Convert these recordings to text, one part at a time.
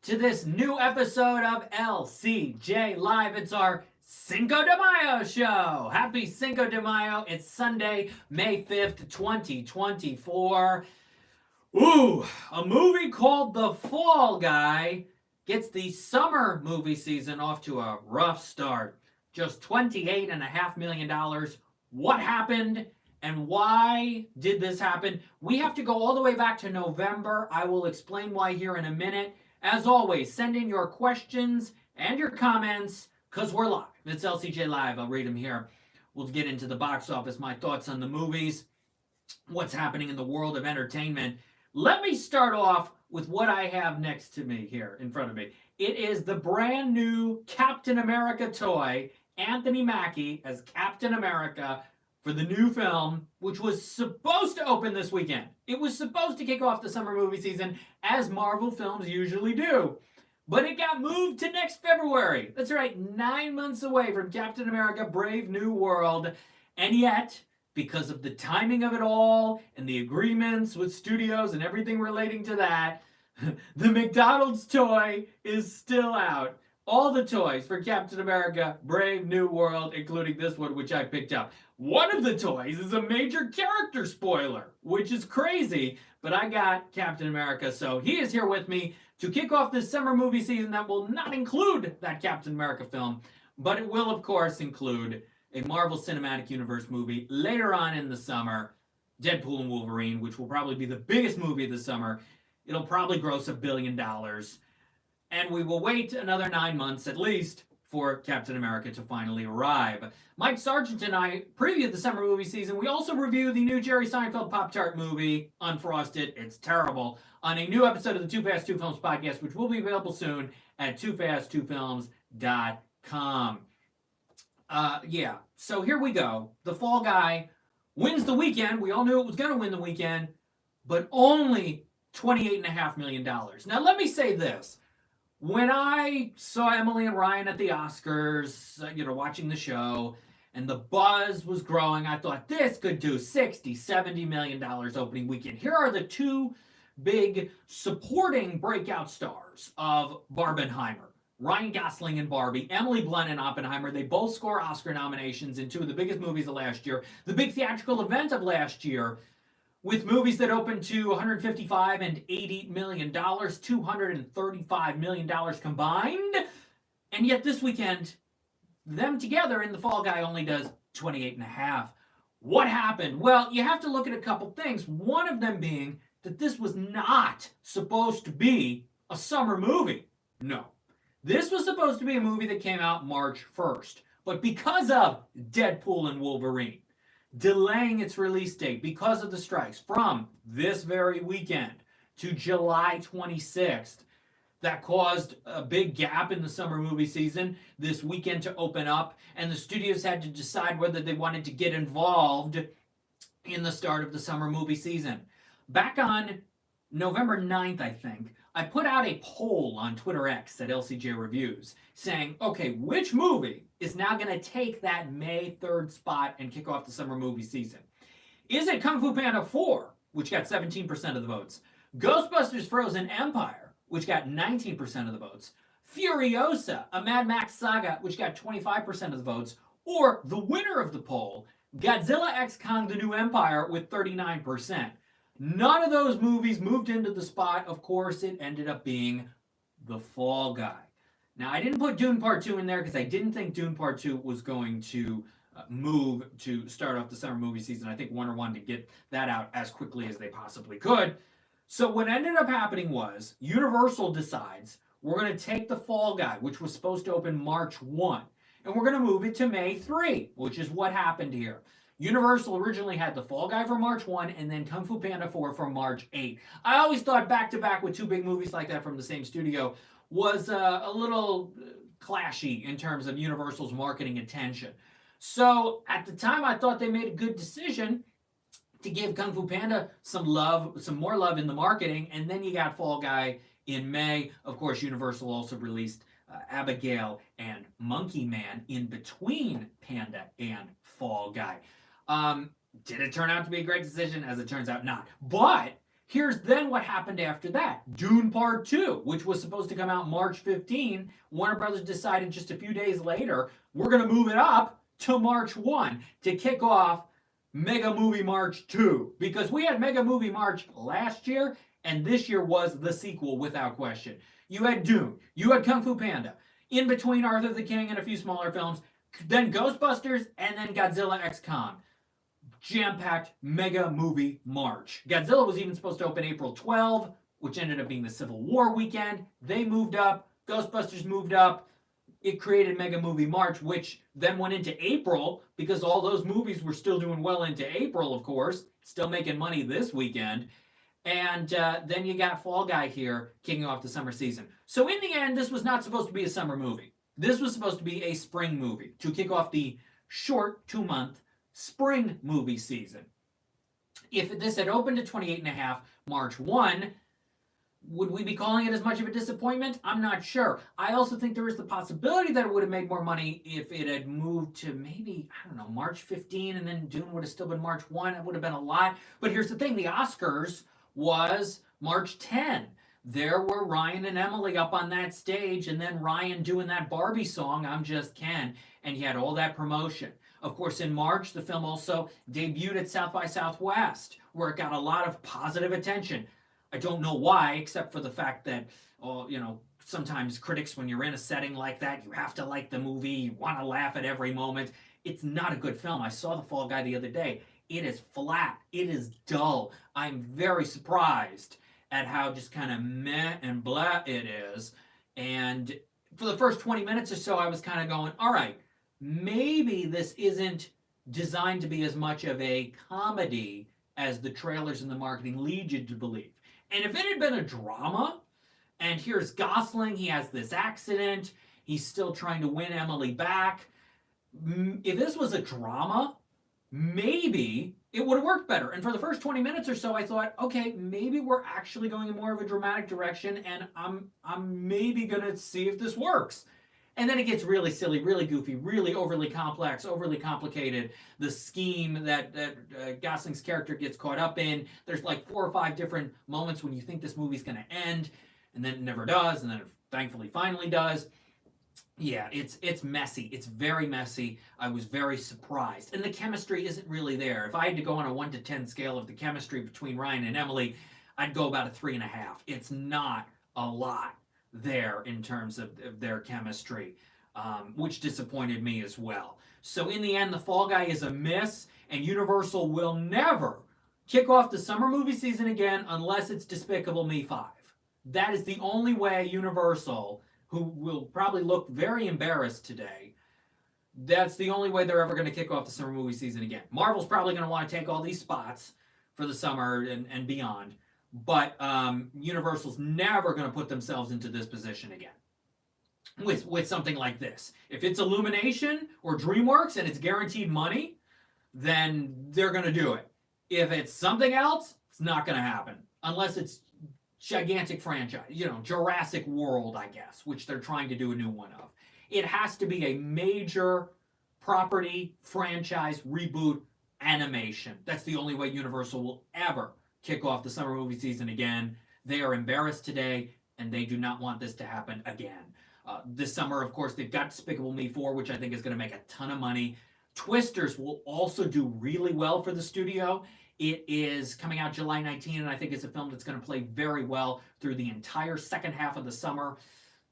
to this new episode of LCJ Live. It's our Cinco de Mayo show. Happy Cinco de Mayo. It's Sunday, May 5th, 2024. Ooh, a movie called The Fall Guy gets the summer movie season off to a rough start. Just $28.5 million. What happened? And why did this happen? We have to go all the way back to November. I will explain why here in a minute. As always, send in your questions and your comments because we're live. It's LCJ Live. I'll read them here. We'll get into the box office, my thoughts on the movies, what's happening in the world of entertainment. Let me start off with what I have next to me here in front of me. It is the brand new Captain America toy, Anthony Mackie as Captain America, for the new film, which was supposed to open this weekend. It was supposed to kick off the summer movie season, as Marvel films usually do. But it got moved to next February. That's right, 9 months away from Captain America Brave New World. And yet, because of the timing of it all, and the agreements with studios and everything relating to that, the McDonald's toy is still out. All the toys for Captain America Brave New World, including this one, which I picked up. One of the toys is a major character spoiler, which is crazy, but I got Captain America, so he is here with me to kick off this summer movie season that will not include that Captain America film, but it will, of course, include a Marvel Cinematic Universe movie later on in the summer, Deadpool and Wolverine, which will probably be the biggest movie of the summer. It'll probably gross $1 billion, and we will wait another 9 months at least for Captain America to finally arrive. Mike Sargent and I previewed the summer movie season. We also reviewed the new Jerry Seinfeld Pop-Tart movie, Unfrosted. It's terrible. On a new episode of the Too Fast, Two Films podcast, which will be available soon at toofast2films.com. So here we go. The Fall Guy wins the weekend. We all knew it was going to win the weekend, but only $28.5 million. Now, let me say this. When I saw Emily and Ryan at the Oscars, watching the show, and the buzz was growing, I thought this could do $60-70 million opening weekend. Here are the two big supporting breakout stars of Barbenheimer. Ryan Gosling in Barbie, Emily Blunt in Oppenheimer. They both score Oscar nominations in two of the biggest movies of last year. The big theatrical event of last year, with movies that opened to $155 and $80 million, $235 million combined. And yet this weekend, them together in The Fall Guy only does 28.5. What happened? Well, you have to look at a couple things. One of them being that this was not supposed to be a summer movie. No. This was supposed to be a movie that came out March 1st. But because of Deadpool and Wolverine delaying its release date because of the strikes from this very weekend to July 26th, that caused a big gap in the summer movie season this weekend to open up, and the studios had to decide whether they wanted to get involved in the start of the summer movie season. Back on November 9th, I think, I put out a poll on Twitter X at LCJ Reviews saying, okay, which movie is now going to take that May 3rd spot and kick off the summer movie season? Is it Kung Fu Panda 4, which got 17% of the votes? Ghostbusters Frozen Empire, which got 19% of the votes? Furiosa, a Mad Max saga, which got 25% of the votes? Or the winner of the poll, Godzilla x Kong The New Empire, with 39%. None of those movies moved into the spot. Of course, it ended up being The Fall Guy. Now, I didn't put Dune Part 2 in there because I didn't think Dune Part 2 was going to move to start off the summer movie season. I think Warner wanted to get that out as quickly as they possibly could. So what ended up happening was Universal decides we're going to take The Fall Guy, which was supposed to open March 1, and we're going to move it to May 3, which is what happened here. Universal originally had The Fall Guy for March 1 and then Kung Fu Panda 4 for March 8. I always thought back-to-back with two big movies like that from the same studio was a little clashy in terms of Universal's marketing attention. So at the time, I thought they made a good decision to give Kung Fu Panda some more love in the marketing, and then you got Fall Guy in May. Of course, Universal also released Abigail and Monkey Man in between Panda and Fall Guy. Did it turn out to be a great decision? As it turns out, not. But Here's then what happened after that. Dune Part 2, which was supposed to come out March 15. Warner Brothers decided just a few days later, we're going to move it up to March 1 to kick off Mega Movie March 2. Because we had Mega Movie March last year, and this year was the sequel without question. You had Dune, you had Kung Fu Panda, in between Arthur the King and a few smaller films, then Ghostbusters, and then Godzilla X Kong. Jam-packed Mega Movie March. Godzilla was even supposed to open April 12, which ended up being the Civil War weekend. They moved up. Ghostbusters moved up. It created Mega Movie March, which then went into April because all those movies were still doing well into April, of course, still making money this weekend. And then you got Fall Guy here kicking off the summer season. So in the end, this was not supposed to be a summer movie. This was supposed to be a spring movie to kick off the short 2-month spring movie season. If this had opened at 28.5 March 1, would we be calling it as much of a disappointment? I'm not sure. I also think there is the possibility that it would have made more money if it had moved to maybe, I don't know, March 15 and then Dune would have still been March 1. It would have been a lot. But here's the thing. The Oscars was March 10. There were Ryan and Emily up on that stage, and then Ryan doing that Barbie song, I'm Just Ken, and he had all that promotion. Of course, in March, the film also debuted at South by Southwest, where it got a lot of positive attention. I don't know why, except for the fact that, sometimes critics, when you're in a setting like that, you have to like the movie, you want to laugh at every moment. It's not a good film. I saw The Fall Guy the other day. It is flat. It is dull. I'm very surprised at how just kind of meh and blah it is. And for the first 20 minutes or so, I was kind of going, all right, maybe this isn't designed to be as much of a comedy as the trailers and the marketing lead you to believe. And if it had been a drama, and here's Gosling, he has this accident, he's still trying to win Emily back. If this was a drama, maybe it would have worked better. And for the first 20 minutes or so, I thought, okay, maybe we're actually going in more of a dramatic direction, and I'm maybe going to see if this works. And then it gets really silly, really goofy, really overly complex, overly complicated. The scheme that Gosling's character gets caught up in. There's like 4 or 5 different moments when you think this movie's going to end, and then it never does, and then it thankfully finally does. Yeah, it's messy. It's very messy. I was very surprised. And the chemistry isn't really there. If I had to go on a 1 to 10 scale of the chemistry between Ryan and Emily, I'd go about a 3.5. It's not a lot there in terms of their chemistry, which disappointed me as well. So in the end, The Fall Guy is a miss, and Universal will never kick off the summer movie season again unless it's Despicable Me 5. That is the only way Universal, who will probably look very embarrassed today, that's the only way they're ever going to kick off the summer movie season again. Marvel's probably going to want to take all these spots for the summer and beyond. But Universal's never going to put themselves into this position again with something like this. If it's Illumination or DreamWorks and it's guaranteed money, then they're going to do it. If it's something else, it's not going to happen. Unless it's gigantic franchise. Jurassic World, I guess, which they're trying to do a new one of. It has to be a major property, franchise, reboot, animation. That's the only way Universal will ever kick off the summer movie season again. They are embarrassed today, and they do not want this to happen again. This summer, of course, they've got Despicable Me 4, which I think is going to make a ton of money. Twisters will also do really well for the studio. It is coming out July 19, and I think it's a film that's going to play very well through the entire second half of the summer.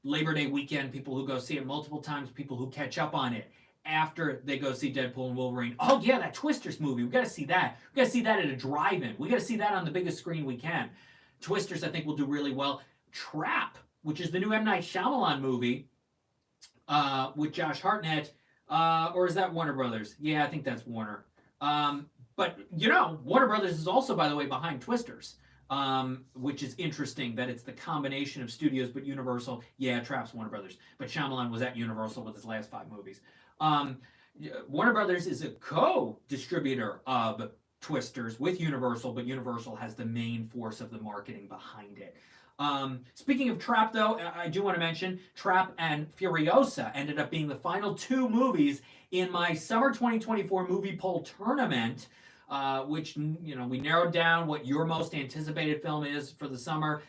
Labor Day weekend, people who go see it multiple times, people who catch up on it after they go see Deadpool and Wolverine. Oh yeah, that Twisters movie. We got to see that. We got to see that at a drive-in. We got to see that on the biggest screen we can. Twisters, I think, will do really well. Trap, which is the new M. Night Shyamalan movie with Josh Hartnett, or is that Warner Brothers? Yeah, I think that's Warner. But Warner Brothers is also, by the way, behind Twisters, which is interesting that it's the combination of studios, but Universal. Yeah, Trap's Warner Brothers, but Shyamalan was at Universal with his last 5 movies. Warner Brothers is a co-distributor of Twisters with Universal, but Universal has the main force of the marketing behind it. Speaking of Trap, though, I do want to mention Trap and Furiosa ended up being the final 2 movies in my summer 2024 movie poll tournament. which, we narrowed down what your most anticipated film is for the summer.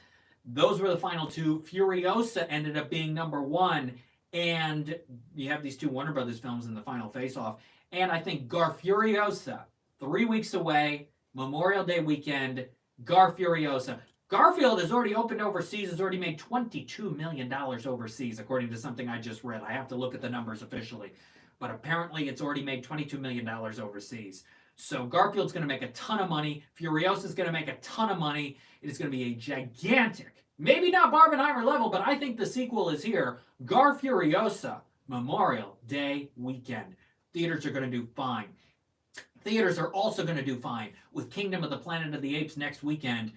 Those were the final two. Furiosa ended up being number one, and you have these two Warner Brothers films in the final face-off. And I think Furiosa, 3 weeks away, Memorial Day weekend, Furiosa. Garfield has already opened overseas, has already made $22 million overseas, according to something I just read. I have to look at the numbers officially. But apparently it's already made $22 million overseas. So Garfield's going to make a ton of money. Furiosa's going to make a ton of money. It is going to be a gigantic, maybe not Barbenheimer level, but I think the sequel is here. Furiosa, Memorial Day weekend. Theaters are going to do fine. Theaters are also going to do fine with Kingdom of the Planet of the Apes next weekend.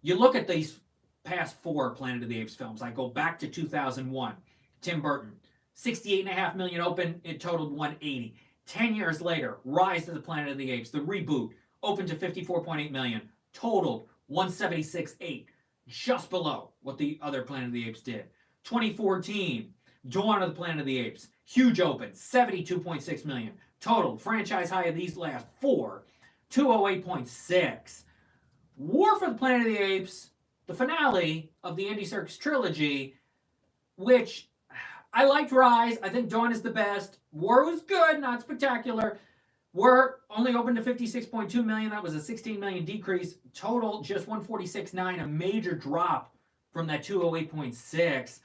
You look at these past 4 Planet of the Apes films. I go back to 2001. Tim Burton, $68.5 million open. It totaled $180. 10 years later, Rise of the Planet of the Apes, the reboot, opened to $54.8 million. Totaled $176.8. Just below what the other Planet of the Apes did. 2014, Dawn of the Planet of the Apes, huge open, $72.6 million. Totaled, franchise high of these last 4, $208.6. War for the Planet of the Apes, the finale of the Andy Serkis trilogy, which I liked Rise. I think Dawn is the best. War was good, not spectacular. War only opened to $56.2 million. That was a $16 million decrease. Total, just $146.9, a major drop from that $208.6.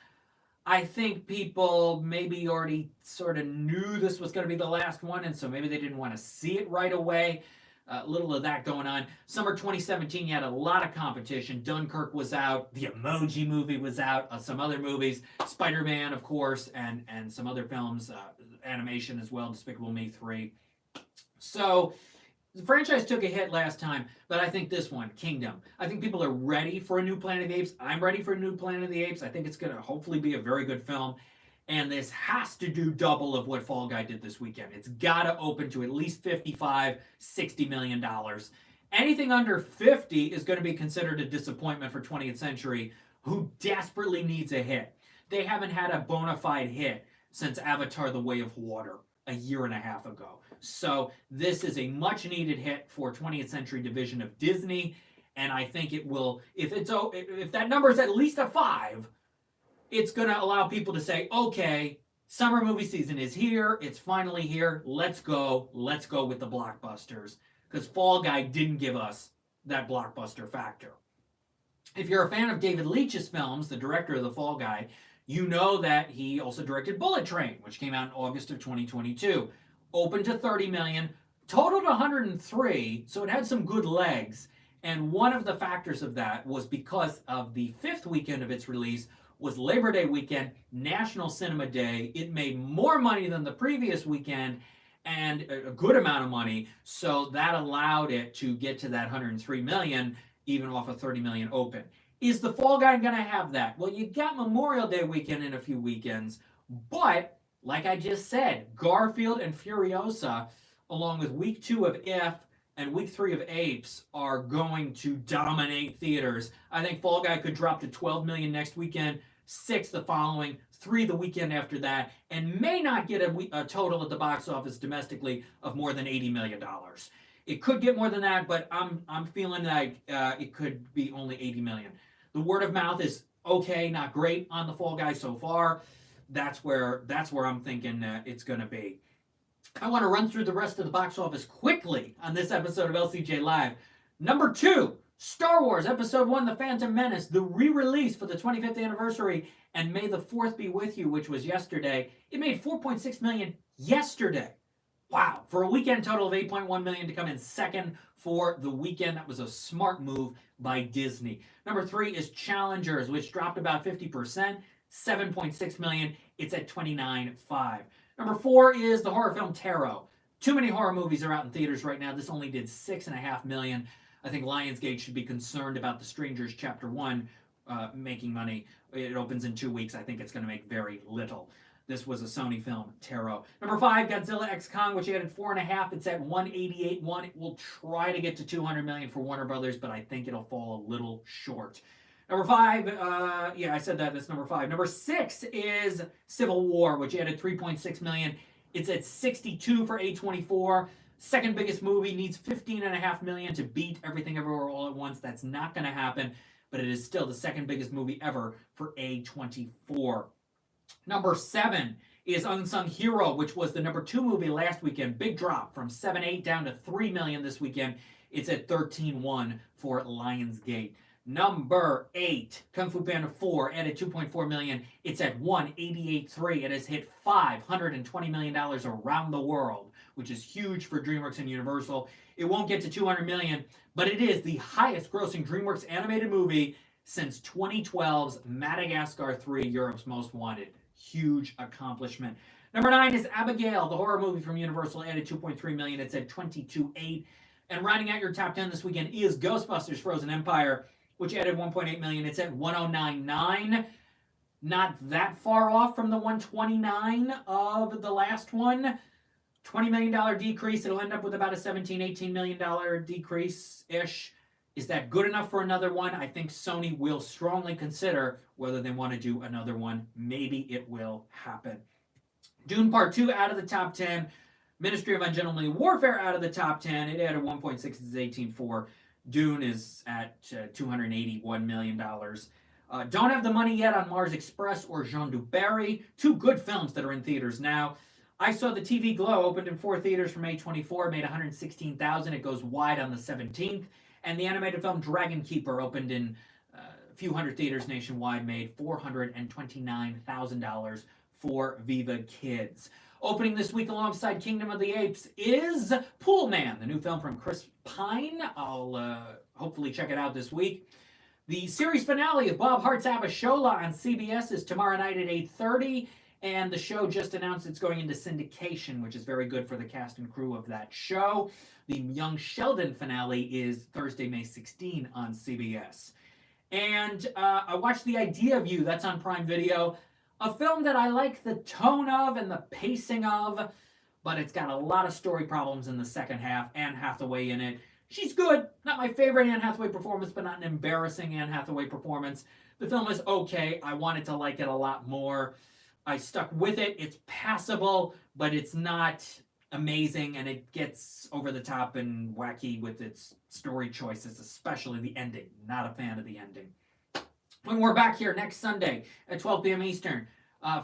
I think people maybe already sort of knew this was going to be the last one, and so maybe they didn't want to see it right away. A little of that going on. Summer 2017, you had a lot of competition. Dunkirk was out. The Emoji Movie was out. Some other movies. Spider-Man, of course, and some other films. Animation as well. Despicable Me 3. So the franchise took a hit last time, but I think this one, Kingdom, I think people are ready for a new Planet of the Apes. I'm ready for a new Planet of the Apes. I think it's going to hopefully be a very good film. And this has to do double of what Fall Guy did this weekend. It's got to open to at least $55, $60 million. Anything under 50 is going to be considered a disappointment for 20th Century, who desperately needs a hit. They haven't had a bona fide hit since Avatar: The Way of Water a year and a half ago. So this is a much-needed hit for 20th Century division of Disney, and I think it will, if that number is at least a 5, it's going to allow people to say, okay, summer movie season is here. It's finally here. Let's go. Let's go with the blockbusters. Because Fall Guy didn't give us that blockbuster factor. If you're a fan of David Leitch's films, the director of The Fall Guy, you know that he also directed Bullet Train, which came out in August of 2022. Opened to $30 million, totaled $103, so it had some good legs. And one of the factors of that was because of the 5th weekend of its release was Labor Day weekend, National Cinema Day. It made more money than the previous weekend, and a good amount of money, so that allowed it to get to that $103 million, even off a $30 million open. Is the Fall Guy going to have that? Well, you got Memorial Day weekend in a few weekends, but like I just said, Garfield and Furiosa, along with week 2 of If and week 3 of Apes, are going to dominate theaters. I think Fall Guy could drop to $12 million next weekend, 6 the following, 3 the weekend after that, and may not get a total at the box office domestically of more than $80 million. It could get more than that, but I'm feeling like it could be only $80 million. The word of mouth is okay, not great on the Fall Guy so far. That's where I'm thinking it's going to be. I want to run through the rest of the box office quickly on this episode of LCJ Live. Number 2, Star Wars Episode 1, The Phantom Menace, the re-release for the 25th anniversary, and May the 4th be with you, which was yesterday. It made $4.6 million yesterday. Wow. For a weekend total of $8.1 million to come in second for the weekend. That was a smart move by Disney. Number 3 is Challengers, which dropped about 50%, $7.6 million. It's at $29.5. Number 4 is the horror film Tarot. Too many horror movies are out in theaters right now. This only did $6.5 million. I think Lionsgate should be concerned about The Strangers Chapter 1 making money. It opens in 2 weeks. I think it's going to make very little. This was a Sony film, Tarot. Number 5, Godzilla x Kong, which added 4.5. It's at 188.1. It will try to get to $200 million for Warner Brothers, but I think it'll fall a little short. Number 5, I said that. That's number 5. Number 6 is Civil War, which added $3.6 million. It's at 62 for A24. Second biggest movie, needs $15.5 million to beat Everything Everywhere All at Once. That's not going to happen, but it is still the second biggest movie ever for A24. Number 7 is Unsung Hero, which was the number 2 movie last weekend. Big drop from 7.8 down to $3 million this weekend. It's at 13.1 for Lionsgate. Number 8, Kung Fu Panda 4, added $2.4 million. It's at 188.3. It has hit $520 million around the world, which is huge for DreamWorks and Universal. It won't get to $200 million, but it is the highest grossing DreamWorks animated movie since 2012's Madagascar 3, Europe's Most Wanted. Huge accomplishment. Number 9 is Abigail, the horror movie from Universal, added $2.3 million. It's at 22.8. And rounding out your top 10 this weekend is Ghostbusters Frozen Empire, which added $1.8 million. It's at 109.9. Not that far off from the 129 of the last one. $20 million decrease. It'll end up with about a $17-18 million decrease-ish. Is that good enough for another one? I think Sony will strongly consider whether they want to do another one. Maybe it will happen. Dune Part 2 out of the top 10. Ministry of Ungentlemanly Warfare out of the top 10. It added 1.6. It's 18.4. Dune is at $281 million. Don't have the money yet on Mars Express or Jean du Barry. 2 good films that are in theaters now. I Saw the TV Glow opened in 4 theaters from A24, made $116,000. It goes wide on the 17th. And the animated film Dragon Keeper opened in a few hundred theaters nationwide, made $429,000 for Viva Kids. Opening this week alongside Kingdom of the Apes is Pool Man, the new film from Chris Pine. I'll hopefully check it out this week. The series finale of Bob Hart's Abishola on CBS is tomorrow night at 8:30, and the show just announced it's going into syndication, which is very good for the cast and crew of that show. The Young Sheldon finale is Thursday, May 16 on CBS. And I watched The Idea of You. That's on Prime Video. A film that I like the tone of and the pacing of, but it's got a lot of story problems in the second half. Anne Hathaway in it. She's good. Not my favorite Anne Hathaway performance, but not an embarrassing Anne Hathaway performance. The film is okay. I wanted to like it a lot more. I stuck with it. It's passable, but it's not amazing, and it gets over the top and wacky with its story choices, especially the ending. Not a fan of the ending. When we're back here next Sunday at 12 p.m. Eastern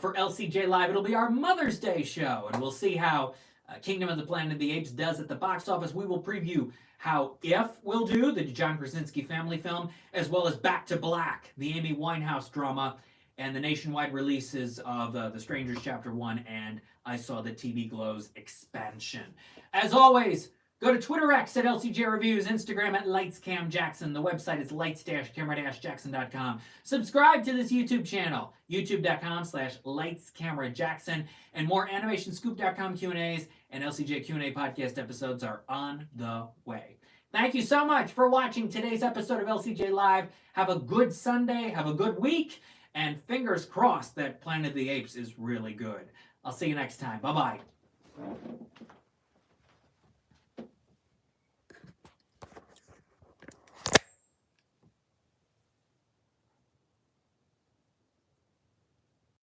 for LCJ Live, it'll be our Mother's Day show, and we'll see how Kingdom of the Planet of the Apes does at the box office. We will preview how If will do, the John Krasinski family film, as well as Back to Black, the Amy Winehouse drama, and the nationwide releases of The Strangers Chapter 1 and I Saw the TV Glow's expansion. As always, go to Twitter X at LCJ Reviews, Instagram at LightsCamJackson. The website is lights-camera-jackson.com. Subscribe to this YouTube channel, youtube.com/lightscamerajackson. And more animationscoop.com Q&As and LCJ Q&A podcast episodes are on the way. Thank you so much for watching today's episode of LCJ Live. Have a good Sunday. Have a good week. And fingers crossed that Planet of the Apes is really good. I'll see you next time. Bye-bye.